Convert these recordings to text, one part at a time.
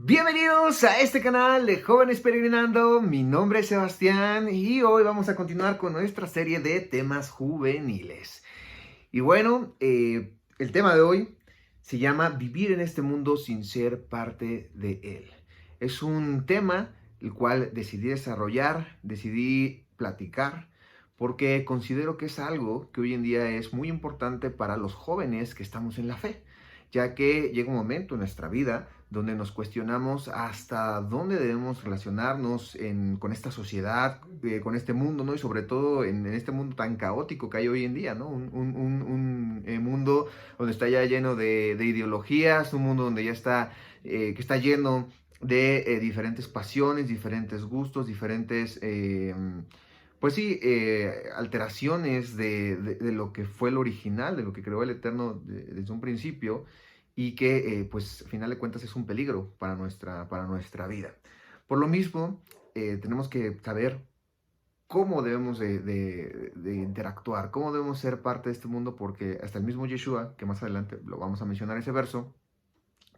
Bienvenidos a este canal de Jóvenes Peregrinando. Mi nombre es Sebastián y hoy vamos a continuar con nuestra serie de temas juveniles. Y bueno, el tema de hoy se llama Vivir en este mundo sin ser parte de él. Es un tema el cual decidí desarrollar, decidí platicar, porque considero que es algo que hoy en día es muy importante para los jóvenes que estamos en la fe, ya que llega un momento en nuestra vida donde nos cuestionamos hasta dónde debemos relacionarnos con esta sociedad, con este mundo, ¿no? Y sobre todo en este mundo tan caótico que hay hoy en día, ¿no? Un mundo donde está ya lleno de ideologías, un mundo donde ya está, que está lleno de diferentes pasiones, diferentes gustos, diferentes... pues sí, alteraciones de lo que fue el original, de lo que creó el Eterno desde un principio, y que pues al final de cuentas es un peligro para nuestra vida. Por lo mismo, tenemos que saber cómo debemos de interactuar, cómo debemos ser parte de este mundo, porque hasta el mismo Yeshua, que más adelante lo vamos a mencionar ese verso,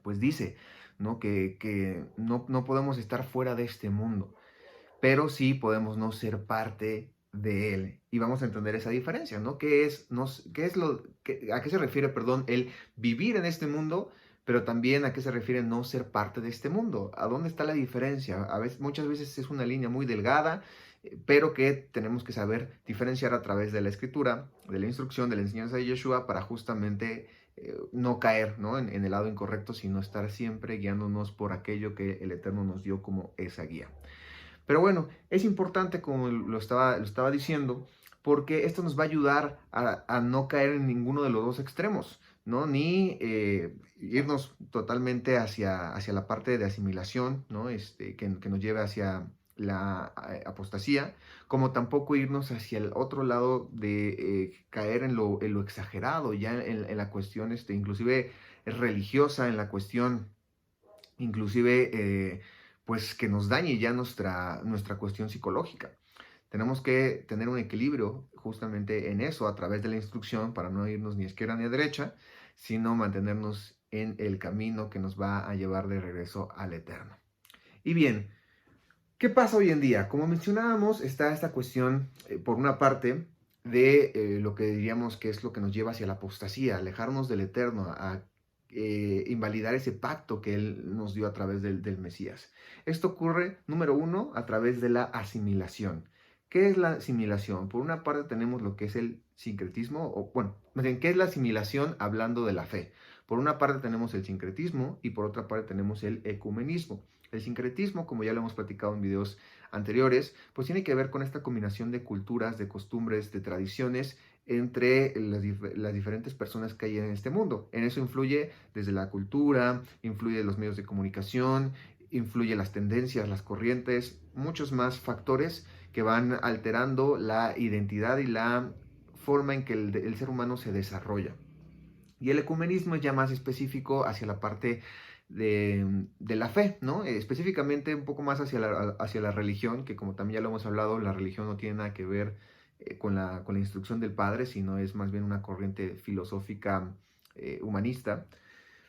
pues dice, ¿no? Que no podemos estar fuera de este mundo, pero sí podemos no ser parte de él. Y vamos a entender esa diferencia, ¿no? ¿A qué se refiere, perdón, el vivir en este mundo, pero también a qué se refiere no ser parte de este mundo? ¿A dónde está la diferencia? Muchas veces es una línea muy delgada, pero que tenemos que saber diferenciar a través de la escritura, de la instrucción, de la enseñanza de Yeshua, para justamente no caer, ¿no? En el lado incorrecto, sino estar siempre guiándonos por aquello que el Eterno nos dio como esa guía. Pero bueno, es importante, como lo estaba diciendo, porque esto nos va a ayudar a no caer en ninguno de los dos extremos, ¿no? Ni irnos totalmente hacia la parte de asimilación, ¿no? Que nos lleve hacia la apostasía, como tampoco irnos hacia el otro lado de caer en lo exagerado, ya en la cuestión inclusive religiosa, en la cuestión inclusive pues que nos dañe ya nuestra cuestión psicológica. Tenemos que tener un equilibrio justamente en eso a través de la instrucción para no irnos ni a izquierda ni a derecha, sino mantenernos en el camino que nos va a llevar de regreso al Eterno. Y bien, ¿qué pasa hoy en día? Como mencionábamos, está esta cuestión, por una parte, de lo que diríamos que es lo que nos lleva hacia la apostasía, alejarnos del Eterno, a invalidar ese pacto que Él nos dio a través del Mesías. Esto ocurre, número uno, a través de la asimilación. ¿Qué es la asimilación? Por una parte tenemos lo que es el sincretismo, o bueno, más bien, ¿qué es la asimilación hablando de la fe? Por una parte tenemos el sincretismo y por otra parte tenemos el ecumenismo. El sincretismo, como ya lo hemos platicado en videos anteriores, pues tiene que ver con esta combinación de culturas, de costumbres, de tradiciones entre las diferentes personas que hay en este mundo. En eso influye desde la cultura, influye los medios de comunicación, influye las tendencias, las corrientes, muchos más factores que van alterando la identidad y la forma en que el ser humano se desarrolla. Y el ecumenismo es ya más específico hacia la parte de la fe, ¿no? Específicamente un poco más hacia la religión, que como también ya lo hemos hablado, la religión no tiene nada que ver con la instrucción del Padre, sino es más bien una corriente filosófica humanista.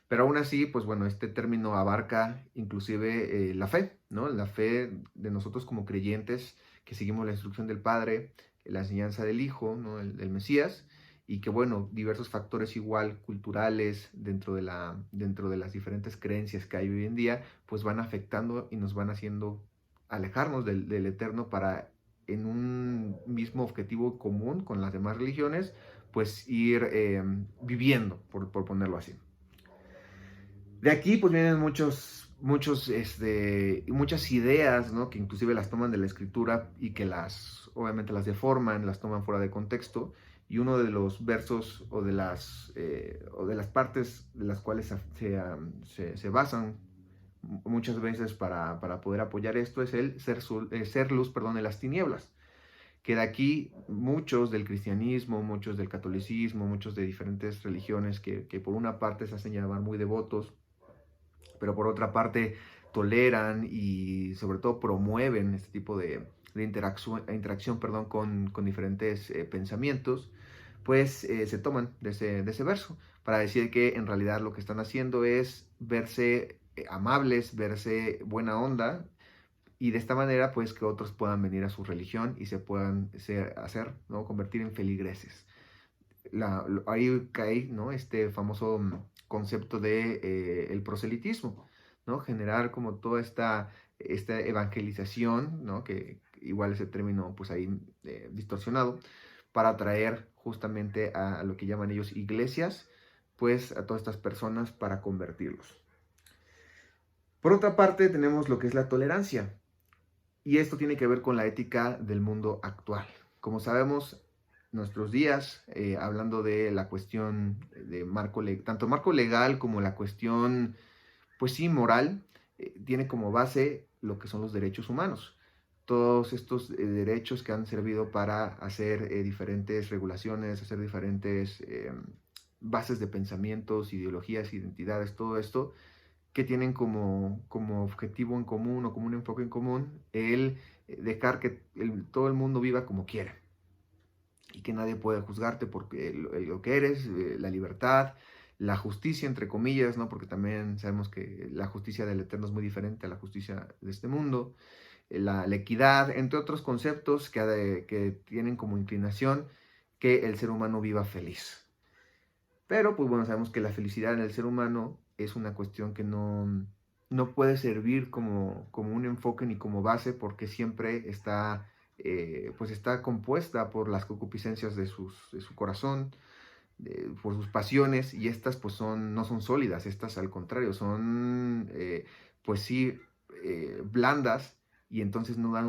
Pero aún así, pues bueno, este término abarca inclusive la fe, ¿no? La fe de nosotros como creyentes que seguimos la instrucción del Padre, la enseñanza del Hijo, ¿no? Del Mesías, y que bueno, diversos factores igual culturales dentro de las diferentes creencias que hay hoy en día, pues van afectando y nos van haciendo alejarnos del Eterno para en un mismo objetivo común con las demás religiones, pues ir viviendo, por ponerlo así. De aquí pues vienen muchas ideas, ¿no? Que inclusive las toman de la escritura y que obviamente las deforman, las toman fuera de contexto. Y uno de los versos o de las partes de las cuales se basan muchas veces para poder apoyar esto es el ser luz, perdón, en las tinieblas. Que de aquí muchos del cristianismo, muchos del catolicismo, muchos de diferentes religiones que por una parte se hacen llamar muy devotos, pero por otra parte toleran y sobre todo promueven este tipo de interacción perdón, con diferentes pensamientos, pues se toman de ese verso para decir que en realidad lo que están haciendo es verse amables, verse buena onda, y de esta manera pues que otros puedan venir a su religión y se puedan hacer, ¿no? Convertir en feligreses. Ahí cae, ¿no? Este famoso concepto de el proselitismo, ¿no? Generar como toda esta evangelización, ¿no? Que igual ese término pues ahí distorsionado, para atraer justamente a lo que llaman ellos iglesias, pues a todas estas personas para convertirlos. Por otra parte tenemos lo que es la tolerancia, y esto tiene que ver con la ética del mundo actual. Como sabemos, nuestros días, hablando de la cuestión de tanto marco legal como la cuestión, pues sí, moral, tiene como base lo que son los derechos humanos. Todos estos derechos que han servido para hacer diferentes regulaciones, hacer diferentes bases de pensamientos, ideologías, identidades, todo esto que tienen como objetivo en común o como un enfoque en común el dejar que todo el mundo viva como quiera y que nadie puede juzgarte porque lo que eres, la libertad, la justicia, entre comillas, ¿no? Porque también sabemos que la justicia del Eterno es muy diferente a la justicia de este mundo, la equidad, entre otros conceptos que tienen como inclinación que el ser humano viva feliz. Pero, pues bueno, sabemos que la felicidad en el ser humano es una cuestión que no puede servir como un enfoque ni como base porque siempre pues está compuesta por las concupiscencias de su corazón, por sus pasiones, y estas pues no son sólidas, estas al contrario son pues sí blandas, y entonces no dan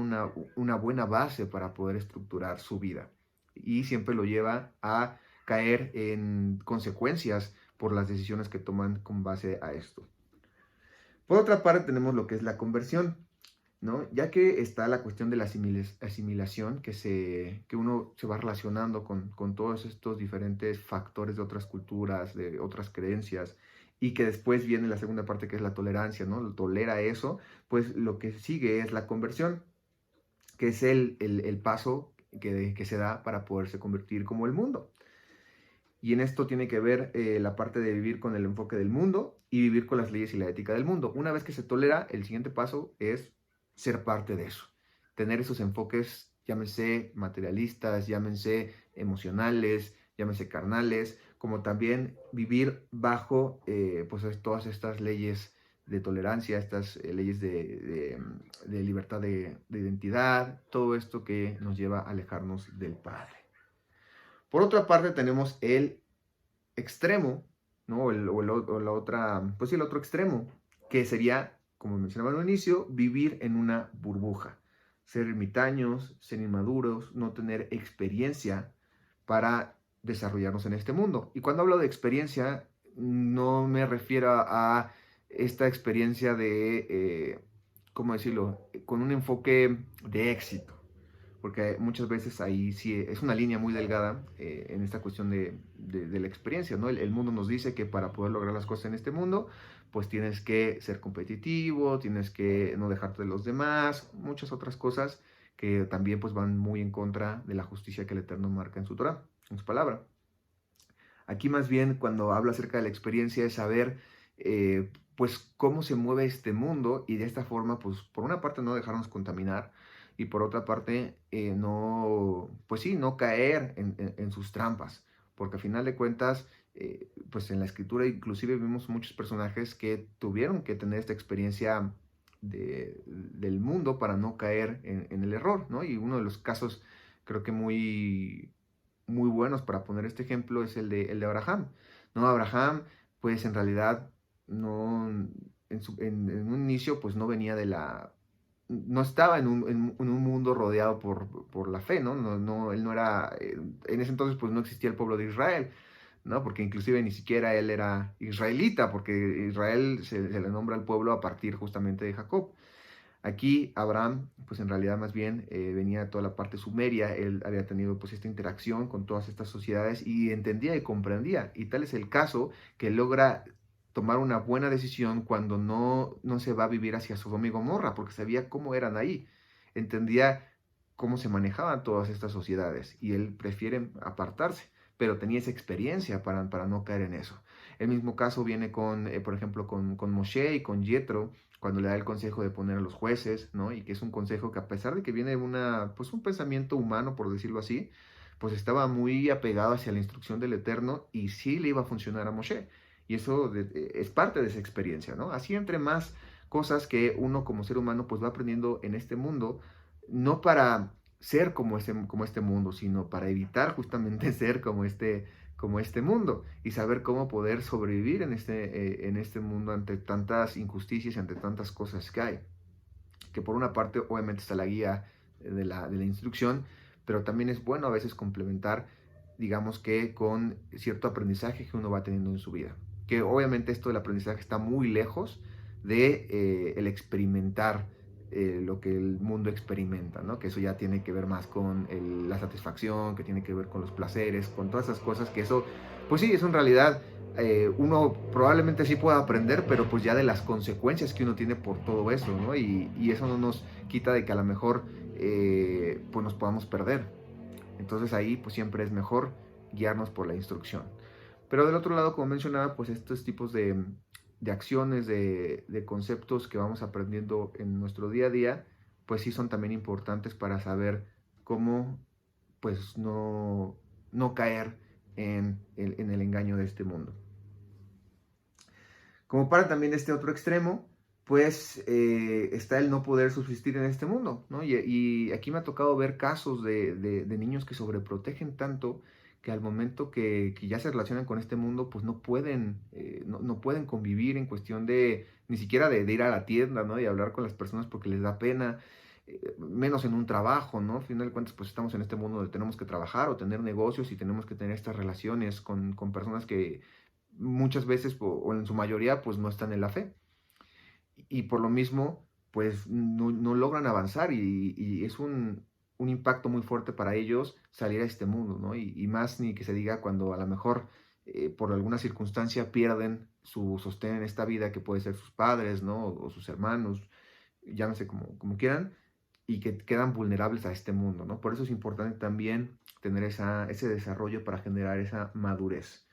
una buena base para poder estructurar su vida, y siempre lo lleva a caer en consecuencias por las decisiones que toman con base a esto. Por otra parte tenemos lo que es la conversión, ¿no? Ya que está la cuestión de la asimilación, que uno se va relacionando con todos estos diferentes factores de otras culturas, de otras creencias, y que después viene la segunda parte, que es la tolerancia, ¿no? Lo tolera eso, pues lo que sigue es la conversión, que es el paso que se da para poderse convertir como el mundo. Y en esto tiene que ver la parte de vivir con el enfoque del mundo y vivir con las leyes y la ética del mundo. Una vez que se tolera, el siguiente paso es ser parte de eso. Tener esos enfoques, llámense materialistas, llámense emocionales, llámense carnales, como también vivir bajo pues todas estas leyes de tolerancia, estas leyes de libertad de identidad, todo esto que nos lleva a alejarnos del Padre. Por otra parte tenemos el extremo, ¿no? O la otra, pues sí, el otro extremo, que sería, como mencionaba al inicio, vivir en una burbuja. Ser ermitaños, ser inmaduros, no tener experiencia para desarrollarnos en este mundo. Y cuando hablo de experiencia, no me refiero a esta experiencia ¿cómo decirlo? Con un enfoque de éxito, porque muchas veces ahí sí es una línea muy delgada en esta cuestión de la experiencia, ¿no? El mundo nos dice que para poder lograr las cosas en este mundo, pues tienes que ser competitivo, tienes que no dejarte de los demás, muchas otras cosas que también pues van muy en contra de la justicia que el Eterno marca en su Torah, en su palabra. Aquí más bien cuando habla acerca de la experiencia es saber pues cómo se mueve este mundo, y de esta forma pues por una parte no dejarnos contaminar, y por otra parte pues sí, no caer en sus trampas, porque al final de cuentas pues en la escritura inclusive vimos muchos personajes que tuvieron que tener esta experiencia del mundo para no caer en el error, ¿no? Y uno de los casos creo que muy buenos para poner este ejemplo es el de Abraham. ¿No? Abraham, pues en realidad, no, en un inicio, pues no venía no estaba en un mundo rodeado por la fe, ¿no? Él no era, en ese entonces, pues no existía el pueblo de Israel, ¿no? Porque inclusive ni siquiera él era israelita, porque Israel se le nombra al pueblo a partir justamente de Jacob. Aquí Abraham, pues en realidad más bien venía de toda la parte sumeria, él había tenido pues esta interacción con todas estas sociedades y entendía y comprendía, y tal es el caso que logra tomar una buena decisión cuando no se va a vivir hacia Sodoma y Gomorra, porque sabía cómo eran ahí, entendía cómo se manejaban todas estas sociedades, y él prefiere apartarse. pero tenía esa experiencia para no caer en eso. El mismo caso viene con, por ejemplo, con Moshe y con Yetro, cuando le da el consejo de poner a los jueces, ¿no? Y que es un consejo que a pesar de que viene de pues un pensamiento humano, por decirlo así, pues estaba muy apegado hacia la instrucción del Eterno y sí le iba a funcionar a Moshe. Y eso es parte de esa experiencia, ¿no? Así entre más cosas que uno como ser humano pues va aprendiendo en este mundo, no para ser como este mundo, sino para evitar justamente ser como este mundo y saber cómo poder sobrevivir en este mundo ante tantas injusticias, ante tantas cosas que hay. Que por una parte obviamente está la guía de la instrucción, pero también es bueno a veces complementar, digamos que con cierto aprendizaje que uno va teniendo en su vida. Que obviamente esto del aprendizaje está muy lejos de el experimentar lo que el mundo experimenta, ¿no? Que eso ya tiene que ver más con la satisfacción, que tiene que ver con los placeres, con todas esas cosas que eso, pues sí, eso en realidad uno probablemente sí pueda aprender, pero pues ya de las consecuencias que uno tiene por todo eso, ¿no? Y eso no nos quita de que a lo mejor pues nos podamos perder. Entonces ahí pues siempre es mejor guiarnos por la instrucción. Pero del otro lado, como mencionaba, pues estos tipos de acciones, de conceptos que vamos aprendiendo en nuestro día a día, pues sí son también importantes para saber cómo pues no caer en el engaño de este mundo. Como para también este otro extremo, pues está el no poder subsistir en este mundo, ¿no? Y aquí me ha tocado ver casos de niños que sobreprotegen tanto que al momento que ya se relacionan con este mundo, pues no pueden convivir en cuestión de, ni siquiera de ir a la tienda, ¿no? Y hablar con las personas porque les da pena, menos en un trabajo, ¿no? Al final de cuentas, pues estamos en este mundo donde tenemos que trabajar o tener negocios y tenemos que tener estas relaciones con personas que muchas veces o en su mayoría pues no están en la fe y por lo mismo pues no logran avanzar y es un impacto muy fuerte para ellos salir a este mundo, ¿no? Y más ni que se diga cuando a lo mejor por alguna circunstancia pierden su sostén en esta vida, que puede ser sus padres, ¿no? O sus hermanos, llámese como quieran, y que quedan vulnerables a este mundo, ¿no? Por eso es importante también tener ese desarrollo para generar esa madurez.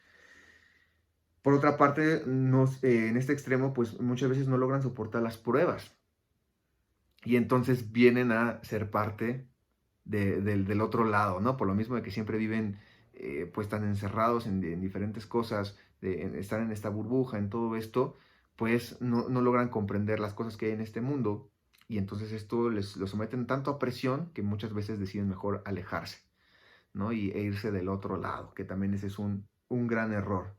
Por otra parte, en este extremo, pues muchas veces no logran soportar las pruebas y entonces vienen a ser parte del otro lado, ¿no? Por lo mismo de que siempre viven pues tan encerrados en diferentes cosas, estar en esta burbuja, en todo esto, pues no logran comprender las cosas que hay en este mundo y entonces esto lo someten tanto a presión que muchas veces deciden mejor alejarse, ¿no? E irse del otro lado, que también ese es un gran error.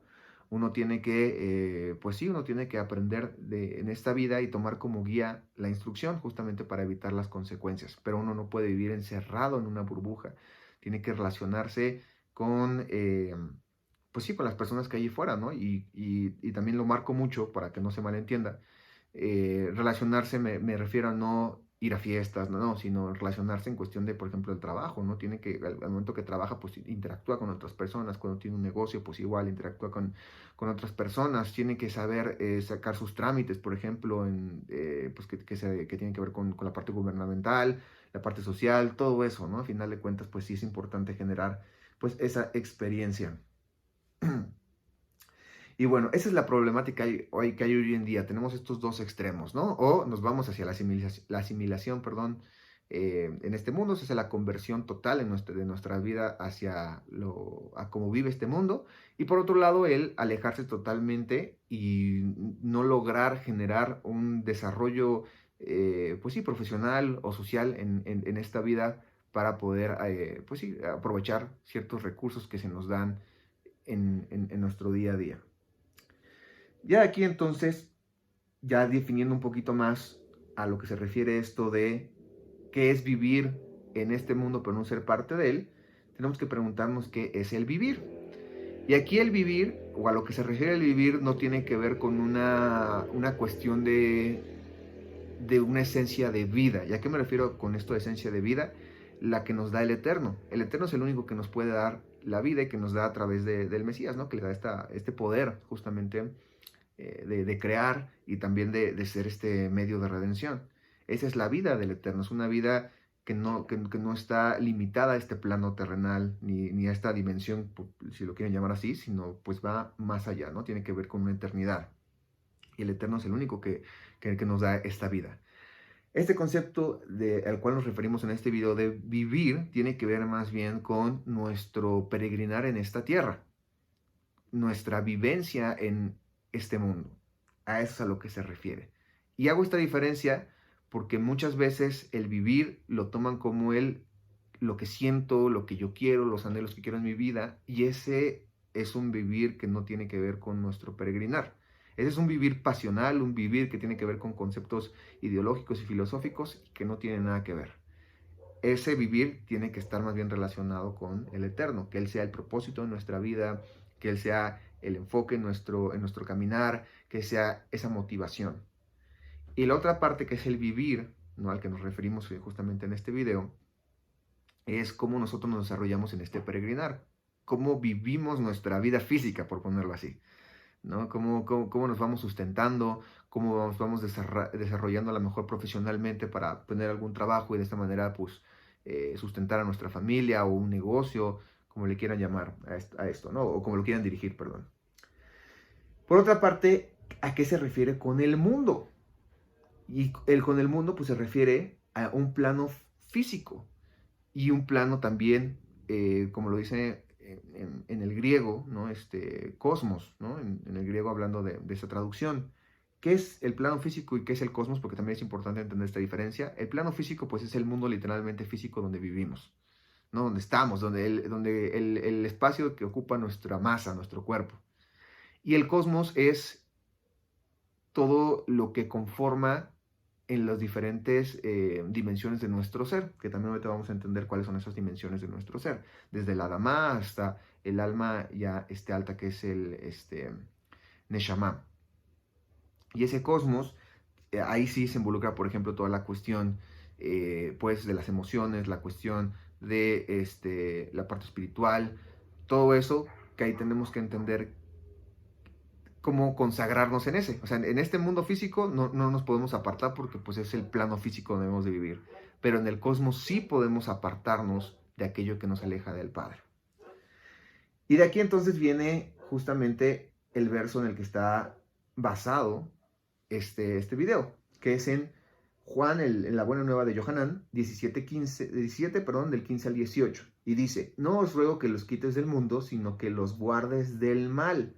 Uno tiene que, pues sí, uno tiene que aprender en esta vida y tomar como guía la instrucción justamente para evitar las consecuencias, pero uno no puede vivir encerrado en una burbuja, tiene que relacionarse con, pues sí, con las personas que hay fuera, ¿no? Y también lo marco mucho para que no se malentienda. Relacionarse me refiero a no ir a fiestas, no, sino relacionarse en cuestión de, por ejemplo, el trabajo, ¿no? Tiene que, al momento que trabaja, pues interactúa con otras personas, cuando tiene un negocio, pues igual interactúa con otras personas, tiene que saber sacar sus trámites, por ejemplo, pues que tienen que ver con la parte gubernamental, la parte social, todo eso, ¿no? A final de cuentas, pues sí es importante generar, pues, esa experiencia. Y bueno, esa es la problemática que hay hoy en día. Tenemos estos dos extremos, ¿no? O nos vamos hacia la asimilación, perdón, en este mundo, hacia la conversión total de nuestra vida a cómo vive este mundo. Y por otro lado, el alejarse totalmente y no lograr generar un desarrollo, pues sí, profesional o social en esta vida para poder, pues sí, aprovechar ciertos recursos que se nos dan en nuestro día a día. Ya aquí entonces, ya definiendo un poquito más a lo que se refiere esto de qué es vivir en este mundo pero no ser parte de él, tenemos que preguntarnos qué es el vivir. Y aquí el vivir, o a lo que se refiere el vivir, no tiene que ver con una cuestión de una esencia de vida. ¿Y a qué me refiero con esto de esencia de vida? La que nos da el Eterno. El Eterno es el único que nos puede dar la vida y que nos da a través del Mesías, ¿no? Que le da este poder justamente de crear y también de ser este medio de redención. Esa es la vida del Eterno, es una vida que no está limitada a este plano terrenal ni a esta dimensión, si lo quieren llamar así, sino pues va más allá, ¿no? Tiene que ver con una eternidad. Y el eterno es el único que nos da esta vida. Este concepto al cual nos referimos en este video de vivir tiene que ver más bien con nuestro peregrinar en esta tierra, nuestra vivencia en este mundo. A eso es a lo que se refiere. Y hago esta diferencia porque muchas veces el vivir lo toman como lo que siento, lo que yo quiero, los anhelos que quiero en mi vida, y ese es un vivir que no tiene que ver con nuestro peregrinar. Ese es un vivir pasional, un vivir que tiene que ver con conceptos ideológicos y filosóficos que no tienen nada que ver. Ese vivir tiene que estar más bien relacionado con el eterno, que Él sea el propósito de nuestra vida, que Él sea el enfoque en nuestro caminar, que sea esa motivación. Y la otra parte, que es el vivir, ¿no?, al que nos referimos justamente en este video, es cómo nosotros nos desarrollamos en este peregrinar, cómo vivimos nuestra vida física, por ponerlo así, ¿no? Cómo nos vamos sustentando, cómo nos vamos desarrollando a lo mejor profesionalmente para tener algún trabajo y de esta manera pues sustentar a nuestra familia o un negocio, como le quieran llamar a esto, ¿no? O como lo quieran dirigir, perdón. Por otra parte, ¿a qué se refiere con el mundo? Y con el mundo pues se refiere a un plano físico y un plano también, como lo dice en el griego, ¿no? Cosmos, ¿no? En el griego, hablando de esa traducción. ¿Qué es el plano físico y qué es el cosmos? Porque también es importante entender esta diferencia. El plano físico pues es el mundo literalmente físico donde vivimos, ¿no? Donde estamos, donde el espacio que ocupa nuestra masa, nuestro cuerpo. Y el cosmos es todo lo que conforma en las diferentes dimensiones de nuestro ser, que también ahorita vamos a entender cuáles son esas dimensiones de nuestro ser, desde el Adamá hasta el alma ya alta, que es el Neshama. Y ese cosmos, ahí sí se involucra, por ejemplo, toda la cuestión pues de las emociones, la cuestión de la parte espiritual, todo eso que ahí tenemos que entender cómo consagrarnos en ese. O sea, en este mundo físico no nos podemos apartar porque pues es el plano físico donde debemos de vivir. Pero en el cosmos sí podemos apartarnos de aquello que nos aleja del Padre. Y de aquí entonces viene justamente el verso en el que está basado este video, que es en Juan, en la Buena Nueva de Yohanan, 17, del 15 al 18. Y dice: no os ruego que los quites del mundo, sino que los guardes del mal.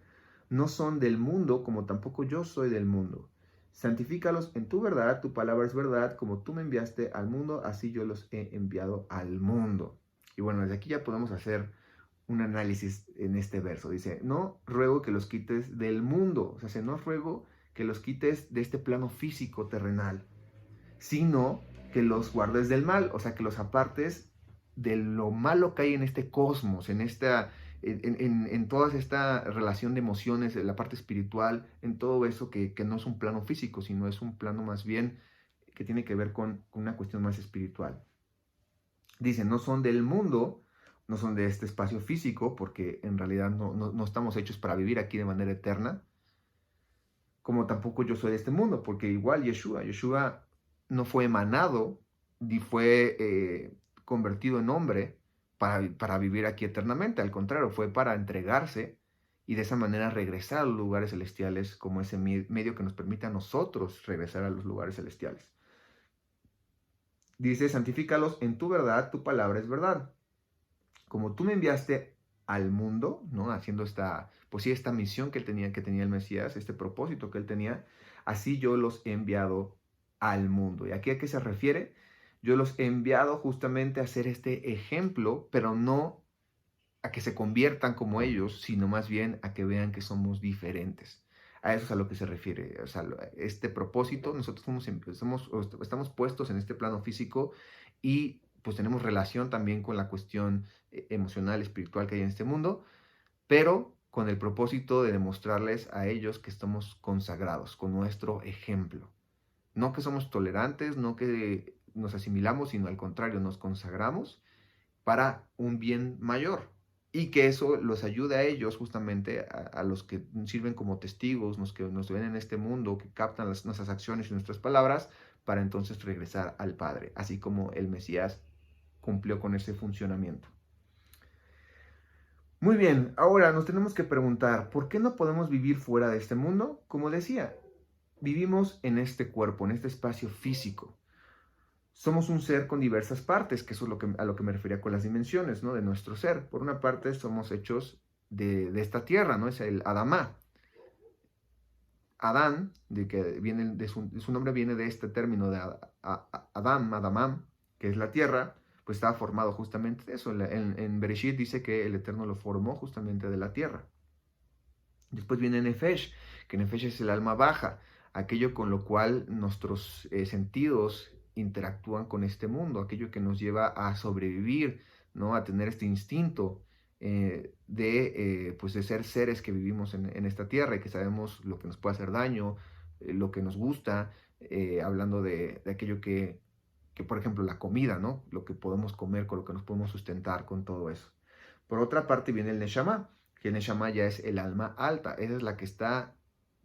No son del mundo, como tampoco yo soy del mundo. Santifícalos en tu verdad, tu palabra es verdad, como tú me enviaste al mundo, así yo los he enviado al mundo. Y bueno, desde aquí ya podemos hacer un análisis en este verso. Dice: no ruego que los quites del mundo. O sea, no ruego que los quites de este plano físico terrenal, sino que los guardes del mal. O sea, que los apartes de lo malo que hay en este cosmos, en toda esta relación de emociones, en la parte espiritual, en todo eso que no es un plano físico, sino es un plano más bien que tiene que ver con una cuestión más espiritual. Dice: no son del mundo, no son de este espacio físico, porque en realidad no estamos hechos para vivir aquí de manera eterna, como tampoco yo soy de este mundo, porque igual Yeshua no fue emanado ni fue convertido en hombre para vivir aquí eternamente. Al contrario, fue para entregarse y de esa manera regresar a los lugares celestiales, como ese medio que nos permite a nosotros regresar a los lugares celestiales. Dice: santifícalos en tu verdad, tu palabra es verdad. Como tú me enviaste al mundo, ¿no? Haciendo esta misión que tenía el Mesías, este propósito que él tenía, así yo los he enviado al mundo. ¿Y aquí a qué se refiere? Yo los he enviado justamente a ser este ejemplo, pero no a que se conviertan como ellos, sino más bien a que vean que somos diferentes. A eso es a lo que se refiere. O sea, este propósito, nosotros estamos puestos en este plano físico y pues tenemos relación también con la cuestión emocional, espiritual que hay en este mundo, pero con el propósito de demostrarles a ellos que estamos consagrados, con nuestro ejemplo. No que somos tolerantes, no que nos asimilamos, sino al contrario, nos consagramos para un bien mayor. Y que eso los ayude a ellos, justamente a los que sirven como testigos, los que nos ven en este mundo, que captan nuestras acciones y nuestras palabras, para entonces regresar al Padre, así como el Mesías cumplió con ese funcionamiento. Muy bien, ahora nos tenemos que preguntar, ¿por qué no podemos vivir fuera de este mundo? Como decía, vivimos en este cuerpo, en este espacio físico. Somos un ser con diversas partes, que eso es a lo que me refería con las dimensiones, ¿no? De nuestro ser. Por una parte, somos hechos de esta tierra, ¿no? Es el Adamá. Adán, de que viene, de su nombre viene de este término de Adam, Adamam, que es la tierra, pues estaba formado justamente de eso. En Bereshit dice que el Eterno lo formó justamente de la tierra. Después viene Nefesh, que Nefesh es el alma baja, aquello con lo cual nuestros sentidos interactúan con este mundo, aquello que nos lleva a sobrevivir, ¿no? A tener este instinto pues de ser seres que vivimos en esta tierra y que sabemos lo que nos puede hacer daño, lo que nos gusta, hablando de aquello que, por ejemplo, la comida, ¿no? Lo que podemos comer, con lo que nos podemos sustentar, con todo eso. Por otra parte viene el Neshama, que el Neshama ya es el alma alta, esa es la que está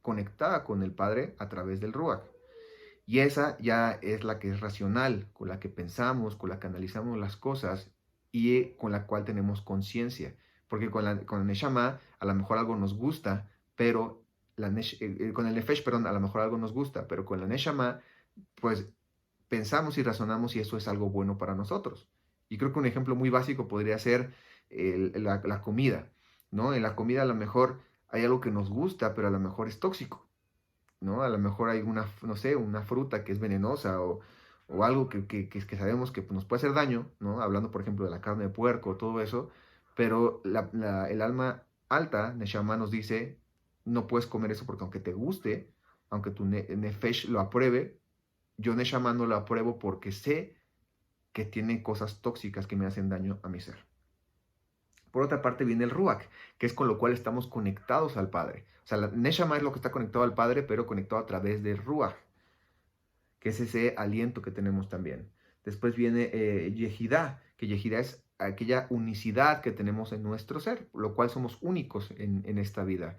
conectada con el Padre a través del Ruach. Y esa ya es la que es racional, con la que pensamos, con la que analizamos las cosas y con la cual tenemos conciencia. Porque con el Neshama a lo mejor algo nos gusta, pero con el Nefesh, perdón, a lo mejor algo nos gusta, pero con la Neshama, pues pensamos y razonamos si eso es algo bueno para nosotros. Y creo que un ejemplo muy básico podría ser la comida, ¿no? En la comida a lo mejor hay algo que nos gusta, pero a lo mejor es tóxico, ¿no? A lo mejor hay no sé, una fruta que es venenosa o algo que sabemos que nos puede hacer daño, ¿no? Hablando, por ejemplo, de la carne de puerco, todo eso, pero el alma alta, Neshama, nos dice, no puedes comer eso porque aunque te guste, aunque tu Nefesh lo apruebe, yo Neshama no lo apruebo porque sé que tiene cosas tóxicas que me hacen daño a mi ser. Por otra parte viene el Ruach, que es con lo cual estamos conectados al Padre. O sea, la Neshama es lo que está conectado al Padre, pero conectado a través del Ruach, que es ese aliento que tenemos también. Después viene Yehidá, que Yehidá es aquella unicidad que tenemos en nuestro ser, lo cual somos únicos en esta vida.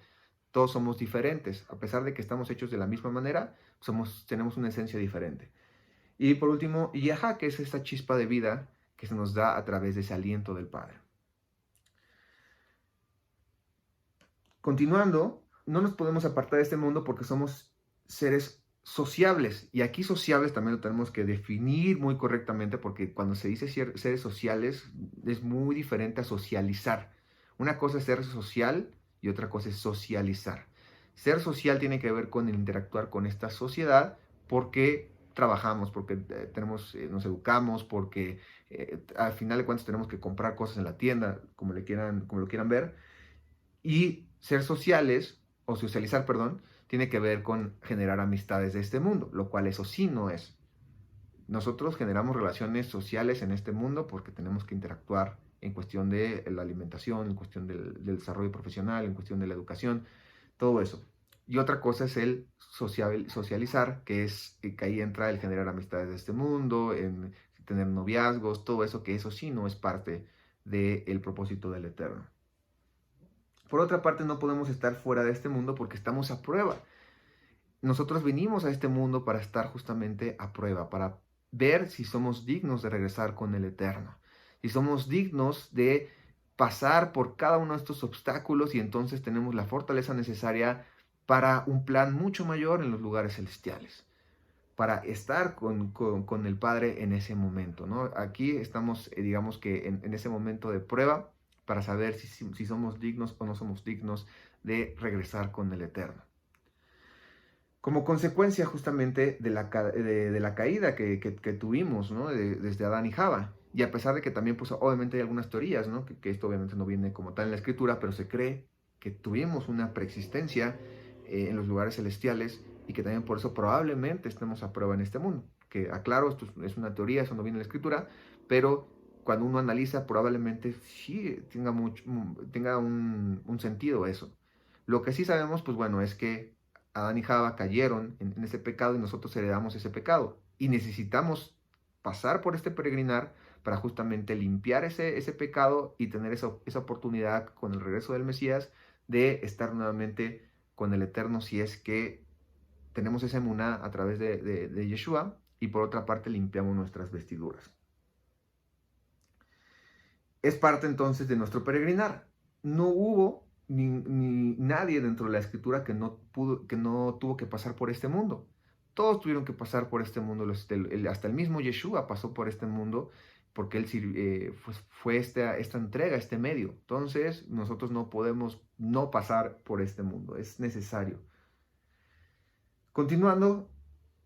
Todos somos diferentes, a pesar de que estamos hechos de la misma manera, tenemos una esencia diferente. Y por último, Yahá, que es esta chispa de vida que se nos da a través de ese aliento del Padre. Continuando, no nos podemos apartar de este mundo porque somos seres sociables. Y aquí sociables también lo tenemos que definir muy correctamente porque cuando se dice seres sociales es muy diferente a socializar. Una cosa es ser social y otra cosa es socializar. Ser social tiene que ver con el interactuar con esta sociedad porque trabajamos, porque nos educamos, porque al final de cuentas tenemos que comprar cosas en la tienda, como lo quieran ver. Y ser sociales, o socializar, perdón, tiene que ver con generar amistades de este mundo, lo cual eso sí no es. Nosotros generamos relaciones sociales en este mundo porque tenemos que interactuar en cuestión de la alimentación, en cuestión del desarrollo profesional, en cuestión de la educación, todo eso. Y otra cosa es el socializar, que ahí entra el generar amistades de este mundo, en tener noviazgos, todo eso, que eso sí no es parte del propósito del Eterno. Por otra parte, no podemos estar fuera de este mundo porque estamos a prueba. Nosotros venimos a este mundo para estar justamente a prueba, para ver si somos dignos de regresar con el Eterno, si somos dignos de pasar por cada uno de estos obstáculos y entonces tenemos la fortaleza necesaria para un plan mucho mayor en los lugares celestiales, para estar con el Padre en ese momento, ¿no? Aquí estamos, digamos que en ese momento de prueba, para saber si somos dignos o no somos dignos de regresar con el Eterno. Como consecuencia justamente de la caída que tuvimos, ¿no? Desde Adán y Java. Y a pesar de que también, pues obviamente hay algunas teorías, ¿no? Que esto obviamente no viene como tal en la escritura, pero se cree que tuvimos una preexistencia en los lugares celestiales y que también por eso probablemente estemos a prueba en este mundo. Que aclaro, esto es una teoría, eso no viene en la escritura, pero cuando uno analiza probablemente sí tenga un sentido eso. Lo que sí sabemos, pues bueno, es que Adán y Java cayeron en ese pecado y nosotros heredamos ese pecado. Y necesitamos pasar por este peregrinar para justamente limpiar ese pecado y tener esa oportunidad con el regreso del Mesías de estar nuevamente con el Eterno si es que tenemos esa emuná a través de Yeshua y por otra parte limpiamos nuestras vestiduras. Es parte entonces de nuestro peregrinar. No hubo ni nadie dentro de la escritura que no tuvo que pasar por este mundo. Todos tuvieron que pasar por este mundo. Hasta el mismo Yeshua pasó por este mundo porque él pues, fue esta entrega, este medio. Entonces nosotros no podemos no pasar por este mundo. Es necesario. Continuando,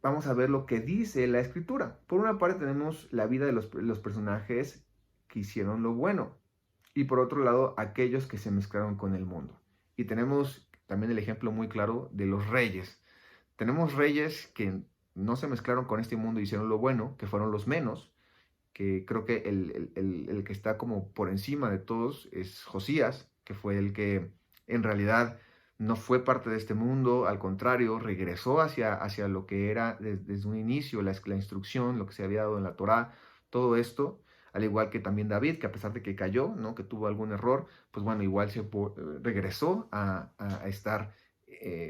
vamos a ver lo que dice la escritura. Por una parte tenemos la vida de los personajes que hicieron lo bueno y por otro lado aquellos que se mezclaron con el mundo. Y tenemos también el ejemplo muy claro de los reyes. Tenemos reyes que no se mezclaron con este mundo y hicieron lo bueno, que fueron los menos, que creo que el que está como por encima de todos es Josías, que fue el que en realidad no fue parte de este mundo, al contrario, regresó hacia lo que era desde un inicio, la instrucción, lo que se había dado en la Torá, todo esto, al igual que también David, que a pesar de que cayó, ¿no? Que tuvo algún error, pues bueno, igual regresó a estar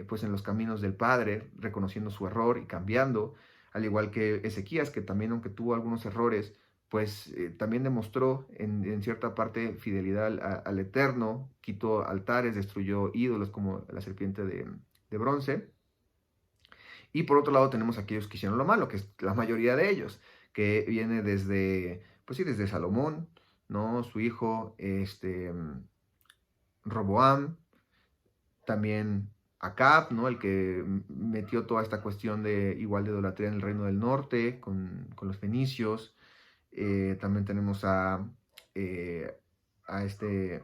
pues en los caminos del Padre, reconociendo su error y cambiando, al igual que Ezequías, que también aunque tuvo algunos errores, pues también demostró en cierta parte fidelidad al Eterno, quitó altares, destruyó ídolos como la serpiente de bronce. Y por otro lado tenemos aquellos que hicieron lo malo, que es la mayoría de ellos, que viene desde, pues sí, desde Salomón, ¿no? Su hijo, Roboam, también Acab, ¿no? El que metió toda esta cuestión de igual de idolatría en el reino del norte, con los fenicios. También tenemos eh, a este,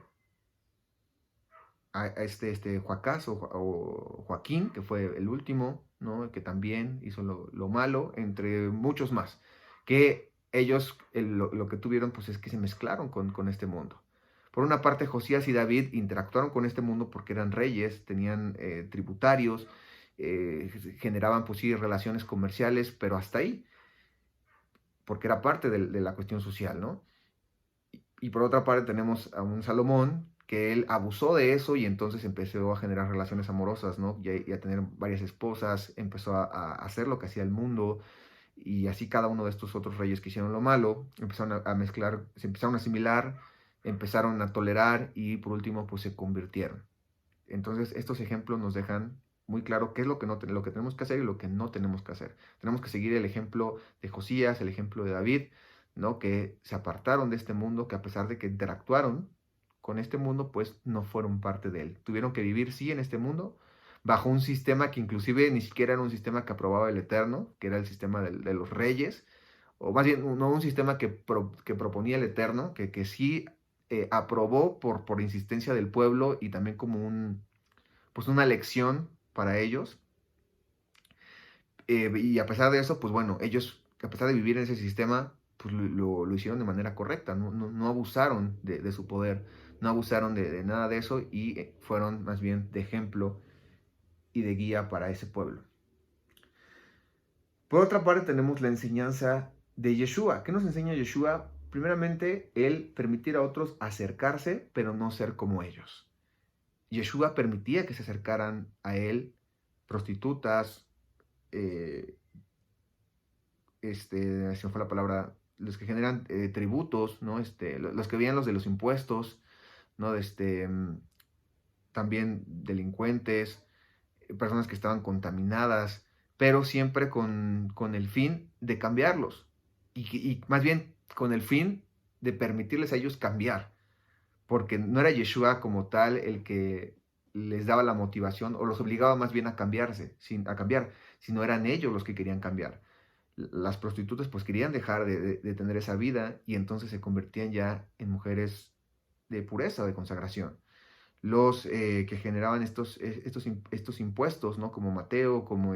Joacás o Joaquín, que fue el último, ¿no? Que también hizo lo malo, entre muchos más, que ellos lo que tuvieron pues es que se mezclaron con este mundo. Por una parte, Josías y David interactuaron con este mundo porque eran reyes, tenían tributarios, generaban pues sí relaciones comerciales, pero hasta ahí, porque era parte de la cuestión social, ¿no? Y por otra parte tenemos a un Salomón que él abusó de eso y entonces empezó a generar relaciones amorosas, ¿no? Y a tener varias esposas, empezó a hacer lo que hacía el mundo y así cada uno de estos otros reyes que hicieron lo malo, empezaron a mezclar, se empezaron a asimilar, empezaron a tolerar y por último pues se convirtieron. Entonces estos ejemplos nos dejan muy claro qué es lo que, no, lo que tenemos que hacer y lo que no tenemos que hacer. Tenemos que seguir el ejemplo de Josías, el ejemplo de David, ¿no? Que se apartaron de este mundo, que a pesar de que interactuaron con este mundo, pues no fueron parte de él. Tuvieron que vivir, sí, en este mundo, bajo un sistema que inclusive ni siquiera era un sistema que aprobaba el Eterno, que era el sistema de los reyes, o más bien no un sistema que proponía el Eterno, que sí aprobó por insistencia del pueblo y también como pues una lección para ellos. Y a pesar de eso, pues bueno, ellos, a pesar de vivir en ese sistema, pues lo hicieron de manera correcta, no abusaron de su poder, no abusaron de nada de eso y fueron más bien de ejemplo y de guía para ese pueblo. Por otra parte tenemos la enseñanza de Yeshua. ¿Qué nos enseña Yeshua? Primeramente, el permitir a otros acercarse, pero no ser como ellos. Yeshua permitía que se acercaran a él prostitutas, se me fue la palabra, los que generan tributos, ¿no? Los que veían los de los impuestos, ¿no? También delincuentes, personas que estaban contaminadas, pero siempre con el fin de cambiarlos. Y más bien con el fin de permitirles a ellos cambiar. Porque no era Yeshua como tal el que les daba la motivación o los obligaba más bien a cambiarse, a cambiar, sino eran ellos los que querían cambiar. Las prostitutas pues querían dejar de tener esa vida y entonces se convertían ya en mujeres de pureza o de consagración. Los que generaban estos impuestos, ¿no? Como Mateo, como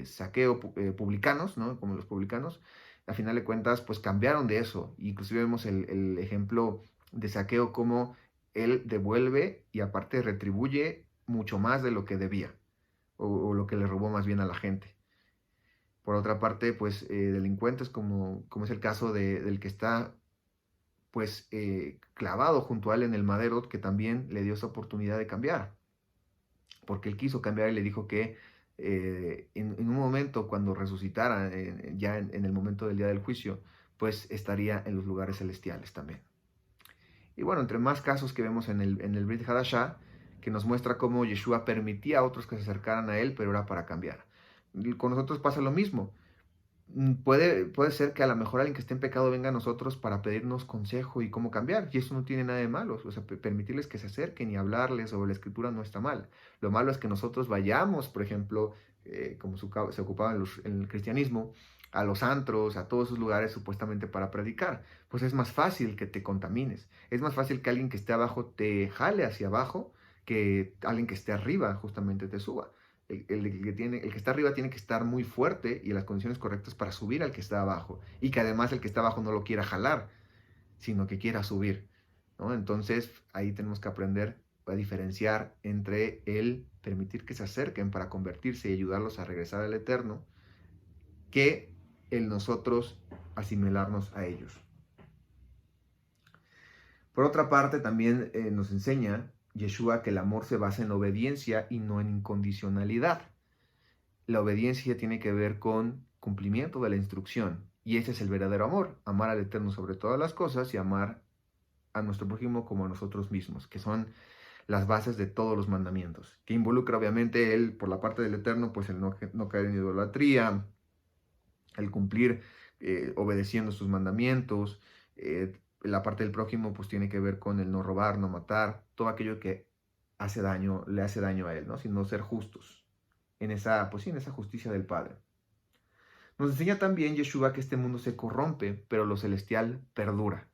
saqueo, publicanos, ¿no? Como los publicanos, a final de cuentas, pues cambiaron de eso. Inclusive vemos el ejemplo de Saqueo como él devuelve y aparte retribuye mucho más de lo que debía o lo que le robó más bien a la gente. Por otra parte, pues delincuentes como es el caso del que está pues clavado junto a él en el madero, que también le dio esa oportunidad de cambiar, porque él quiso cambiar y le dijo que en un momento cuando resucitara, ya en el momento del día del juicio, pues estaría en los lugares celestiales también. Y bueno, entre más casos que vemos en el Brit Hadashah, que nos muestra cómo Yeshua permitía a otros que se acercaran a él, pero era para cambiar. Con nosotros pasa lo mismo. Puede ser que a lo mejor alguien que esté en pecado venga a nosotros para pedirnos consejo y cómo cambiar, y eso no tiene nada de malo. O sea, permitirles que se acerquen y hablarles sobre la escritura no está mal. Lo malo es que nosotros vayamos, por ejemplo, como se ocupaba en el cristianismo, a los antros, a todos esos lugares supuestamente para predicar. Pues es más fácil que te contamines. Es más fácil que alguien que esté abajo te jale hacia abajo que alguien que esté arriba justamente te suba. El que está arriba tiene que estar muy fuerte y en las condiciones correctas para subir al que está abajo. Y que además el que está abajo no lo quiera jalar, sino que quiera subir, ¿no? Entonces ahí tenemos que aprender a diferenciar entre el permitir que se acerquen para convertirse y ayudarlos a regresar al Eterno, que el nosotros asimilarnos a ellos. Por otra parte, también nos enseña Yeshua que el amor se basa en obediencia y no en incondicionalidad. La obediencia tiene que ver con cumplimiento de la instrucción. Y ese es el verdadero amor. Amar al Eterno sobre todas las cosas y amar a nuestro prójimo como a nosotros mismos, que son las bases de todos los mandamientos. Que involucra obviamente él, por la parte del Eterno, pues el no caer en idolatría, el cumplir obedeciendo sus mandamientos. La parte del prójimo pues tiene que ver con el no robar, no matar, todo aquello que hace daño, le hace daño a él, ¿no? Sino ser justos en esa, pues sí, en esa justicia del Padre. Nos enseña también Yeshua que este mundo se corrompe, pero lo celestial perdura.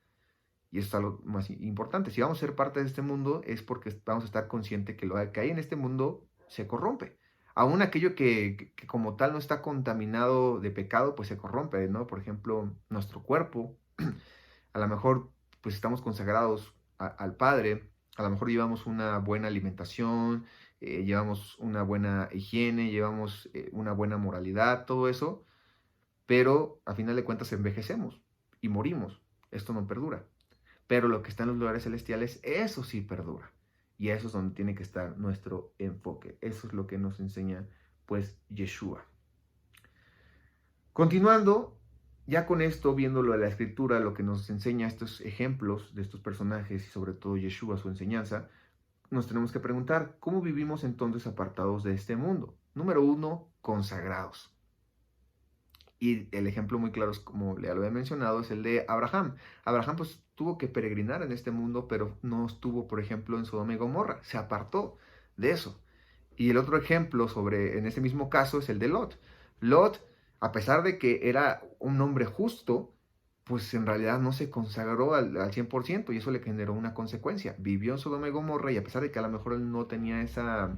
Y eso es algo más importante. Si vamos a ser parte de este mundo es porque vamos a estar conscientes que lo que hay en este mundo se corrompe. Aún aquello que como tal no está contaminado de pecado, pues se corrompe, ¿no? Por ejemplo, nuestro cuerpo. A lo mejor pues estamos consagrados al Padre, a lo mejor llevamos una buena alimentación, llevamos una buena higiene, llevamos una buena moralidad, todo eso, pero a final de cuentas envejecemos y morimos. Esto no perdura. Pero lo que está en los lugares celestiales, eso sí perdura. Y eso es donde tiene que estar nuestro enfoque. Eso es lo que nos enseña pues Yeshua. Continuando, ya con esto, viéndolo de la escritura, lo que nos enseña estos ejemplos de estos personajes y sobre todo Yeshua, su enseñanza, nos tenemos que preguntar, ¿cómo vivimos entonces apartados de este mundo? Número 1, consagrados. Y el ejemplo muy claro, es, como ya lo he mencionado, es el de Abraham. Abraham pues tuvo que peregrinar en este mundo, pero no estuvo, por ejemplo, en Sodoma y Gomorra. Se apartó de eso. Y el otro ejemplo en ese mismo caso es el de Lot. Lot, a pesar de que era un hombre justo, pues en realidad no se consagró al 100% y eso le generó una consecuencia. Vivió en Sodoma y Gomorra y a pesar de que a lo mejor él no tenía esas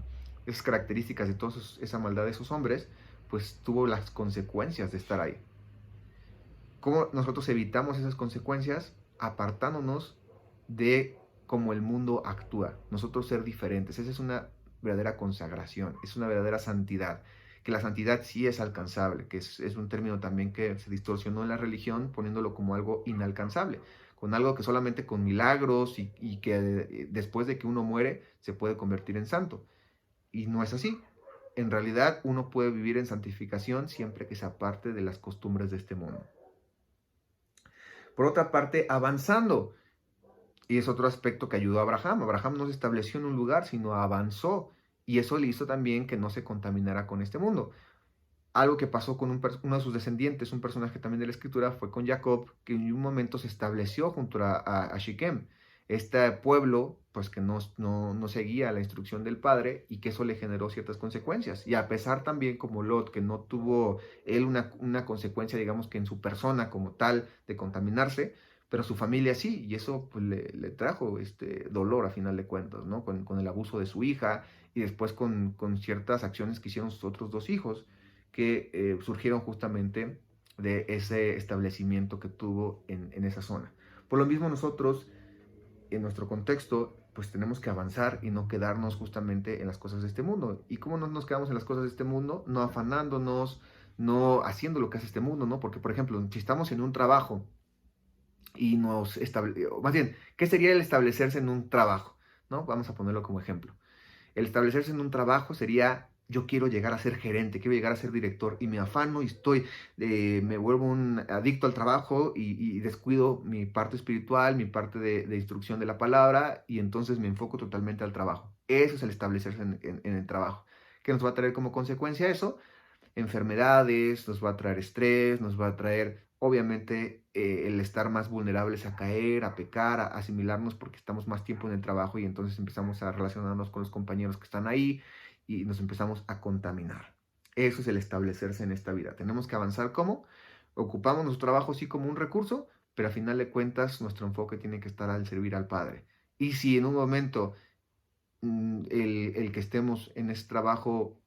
características de toda esa maldad de esos hombres, pues tuvo las consecuencias de estar ahí. ¿Cómo nosotros evitamos esas consecuencias? Apartándonos de cómo el mundo actúa. Nosotros ser diferentes. Esa es una verdadera consagración, es una verdadera santidad. Que la santidad sí es alcanzable, que es un término también que se distorsionó en la religión poniéndolo como algo inalcanzable, con algo que solamente con milagros y que después de que uno muere se puede convertir en santo. Y no es así. En realidad uno puede vivir en santificación siempre que se aparte de las costumbres de este mundo. Por otra parte, avanzando. Y es otro aspecto que ayudó a Abraham. Abraham no se estableció en un lugar, sino avanzó. Y eso le hizo también que no se contaminara con este mundo. Algo que pasó con uno de sus descendientes, un personaje también de la escritura, fue con Jacob, que en un momento se estableció junto a Shiquem, este pueblo pues que no seguía la instrucción del padre y que eso le generó ciertas consecuencias. Y a pesar también como Lot, que no tuvo él una consecuencia, digamos que en su persona como tal, de contaminarse, pero su familia sí, y eso pues, le trajo dolor a final de cuentas, ¿no? Con el abuso de su hija y después con ciertas acciones que hicieron sus otros dos hijos que surgieron justamente de ese establecimiento que tuvo en esa zona. Por lo mismo nosotros, en nuestro contexto, pues tenemos que avanzar y no quedarnos justamente en las cosas de este mundo. ¿Y cómo no nos quedamos en las cosas de este mundo? No afanándonos, no haciendo lo que hace este mundo, ¿no? Porque, por ejemplo, si estamos en un trabajo y más bien, ¿qué sería el establecerse en un trabajo? ¿No? Vamos a ponerlo como ejemplo. El establecerse en un trabajo sería yo quiero llegar a ser gerente, quiero llegar a ser director y me afano y me vuelvo un adicto al trabajo y descuido mi parte espiritual, mi parte de instrucción de la palabra y entonces me enfoco totalmente al trabajo. Eso es el establecerse en el trabajo. ¿Qué nos va a traer como consecuencia eso? Enfermedades, nos va a traer estrés, nos va a traer obviamente el estar más vulnerables a caer, a pecar, a asimilarnos porque estamos más tiempo en el trabajo y entonces empezamos a relacionarnos con los compañeros que están ahí y nos empezamos a contaminar. Eso es el establecerse en esta vida. Tenemos que avanzar como ocupamos nuestro trabajo sí como un recurso, pero a final de cuentas nuestro enfoque tiene que estar al servir al Padre. Y si en un momento el que estemos en ese trabajo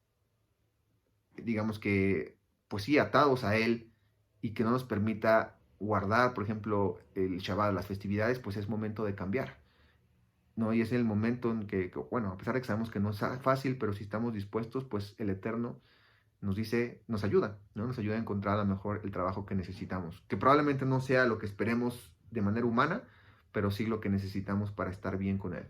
digamos que, pues sí, atados a Él y que no nos permita guardar, por ejemplo, el Shabbat, las festividades, pues es momento de cambiar, ¿no? Y es el momento en que, bueno, a pesar de que sabemos que no es fácil, pero si estamos dispuestos, pues el Eterno nos dice, nos ayuda, ¿no? Nos ayuda a encontrar a lo mejor el trabajo que necesitamos, que probablemente no sea lo que esperemos de manera humana, pero sí lo que necesitamos para estar bien con Él.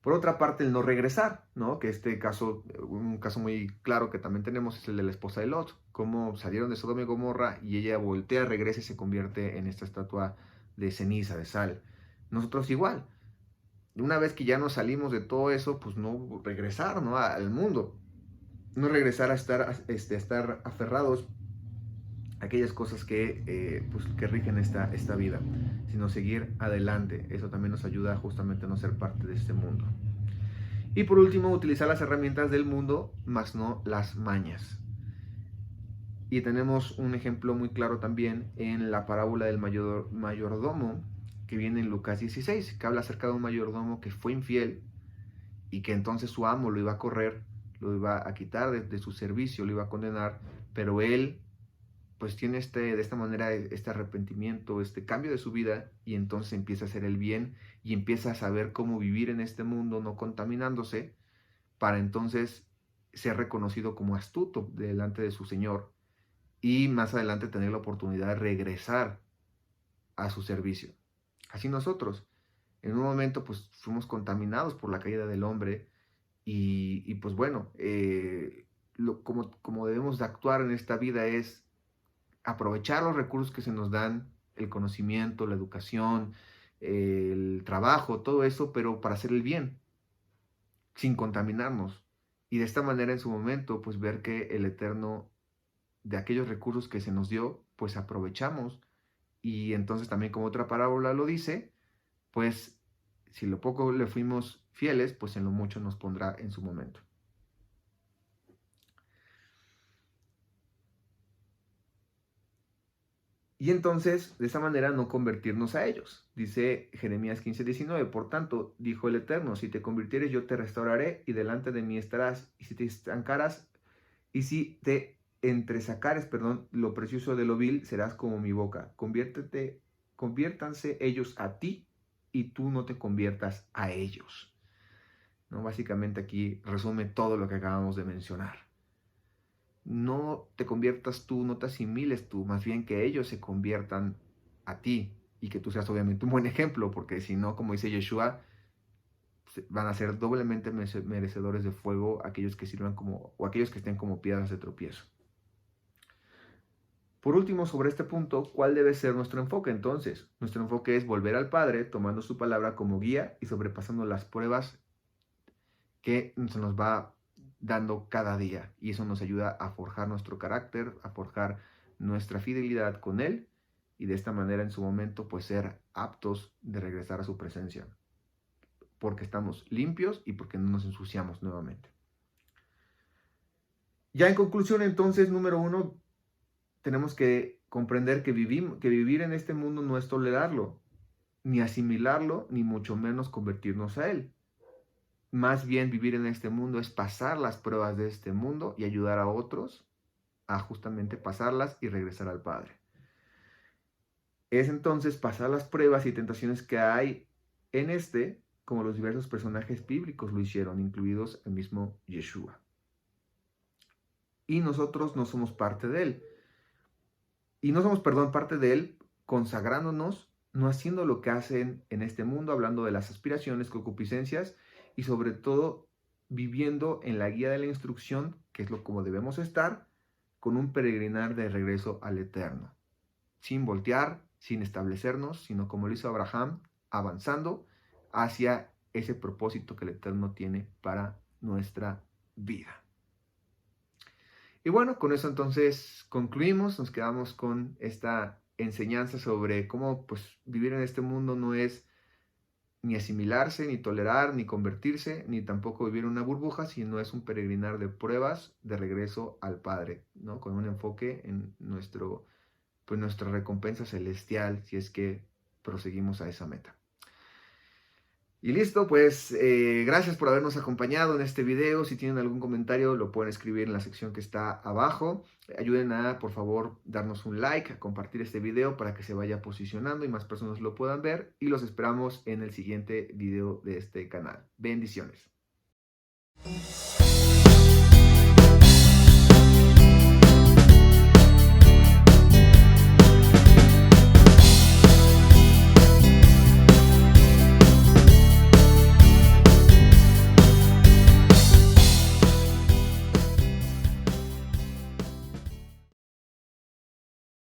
Por otra parte, el no regresar, ¿no? Que este caso, un caso muy claro que también tenemos es el de la esposa de Lot, cómo salieron de Sodoma y Gomorra y ella voltea, regresa y se convierte en esta estatua de ceniza, de sal. Nosotros igual, una vez que ya nos salimos de todo eso, pues no regresar, ¿no? Al mundo, no regresar a estar aferrados a aquellas cosas pues, que rigen esta vida, sino seguir adelante. Eso también nos ayuda justamente a no ser parte de este mundo. Y por último, utilizar las herramientas del mundo, más no las mañas. Y tenemos un ejemplo muy claro también en la parábola del mayordomo, que viene en Lucas 16, que habla acerca de un mayordomo que fue infiel y que entonces su amo lo iba a correr, lo iba a quitar de su servicio, lo iba a condenar, pero él pues tiene de esta manera este arrepentimiento, este cambio de su vida y entonces empieza a hacer el bien y empieza a saber cómo vivir en este mundo no contaminándose para entonces ser reconocido como astuto delante de su Señor y más adelante tener la oportunidad de regresar a su servicio. Así nosotros, en un momento pues fuimos contaminados por la caída del hombre y pues bueno, como debemos de actuar en esta vida es aprovechar los recursos que se nos dan, el conocimiento, la educación, el trabajo, todo eso, pero para hacer el bien, sin contaminarnos. Y de esta manera en su momento, pues ver que el Eterno, de aquellos recursos que se nos dio, pues aprovechamos. Y entonces también como otra parábola lo dice, pues si lo poco le fuimos fieles, pues en lo mucho nos pondrá en su momento. Y entonces, de esa manera, no convertirnos a ellos. Dice Jeremías 15:19, por tanto, dijo el Eterno, si te convirtieres, yo te restauraré y delante de mí estarás. Y si te estancaras, y si te entresacares, perdón, lo precioso de lo vil, serás como mi boca. Conviértanse ellos a ti y tú no te conviertas a ellos. ¿No? Básicamente aquí resume todo lo que acabamos de mencionar. No te conviertas tú, no te asimiles tú, más bien que ellos se conviertan a ti y que tú seas obviamente un buen ejemplo, porque si no, como dice Yeshua, van a ser doblemente merecedores de fuego aquellos que sirvan o aquellos que estén como piedras de tropiezo. Por último, sobre este punto, ¿cuál debe ser nuestro enfoque entonces? Nuestro enfoque es volver al Padre, tomando su palabra como guía y sobrepasando las pruebas que se nos va dando cada día. Y eso nos ayuda a forjar nuestro carácter, a forjar nuestra fidelidad con Él y de esta manera en su momento pues ser aptos de regresar a su presencia. Porque estamos limpios y porque no nos ensuciamos nuevamente. Ya en conclusión entonces, número 1, tenemos que comprender que vivir en este mundo no es tolerarlo, ni asimilarlo, ni mucho menos convertirnos a Él. Más bien vivir en este mundo es pasar las pruebas de este mundo y ayudar a otros a justamente pasarlas y regresar al Padre. Es entonces pasar las pruebas y tentaciones que hay en como los diversos personajes bíblicos lo hicieron, incluidos el mismo Yeshua. Y nosotros no somos parte de él. Y no somos, parte de él consagrándonos, no haciendo lo que hacen en este mundo, hablando de las aspiraciones, concupiscencias y sobre todo viviendo en la guía de la instrucción, que es lo como debemos estar, con un peregrinar de regreso al eterno, sin voltear, sin establecernos, sino como lo hizo Abraham, avanzando hacia ese propósito que el Eterno tiene para nuestra vida. Y bueno, con eso entonces concluimos, nos quedamos con esta enseñanza sobre cómo pues vivir en este mundo no es ni asimilarse, ni tolerar, ni convertirse, ni tampoco vivir en una burbuja, sino es un peregrinar de pruebas de regreso al Padre, ¿no? Con un enfoque en nuestra recompensa celestial, si es que proseguimos a esa meta. Y listo, pues gracias por habernos acompañado en este video. Si tienen algún comentario lo pueden escribir en la sección que está abajo. Ayuden a, por favor, darnos un like, a compartir este video para que se vaya posicionando y más personas lo puedan ver. Y los esperamos en el siguiente video de este canal. Bendiciones.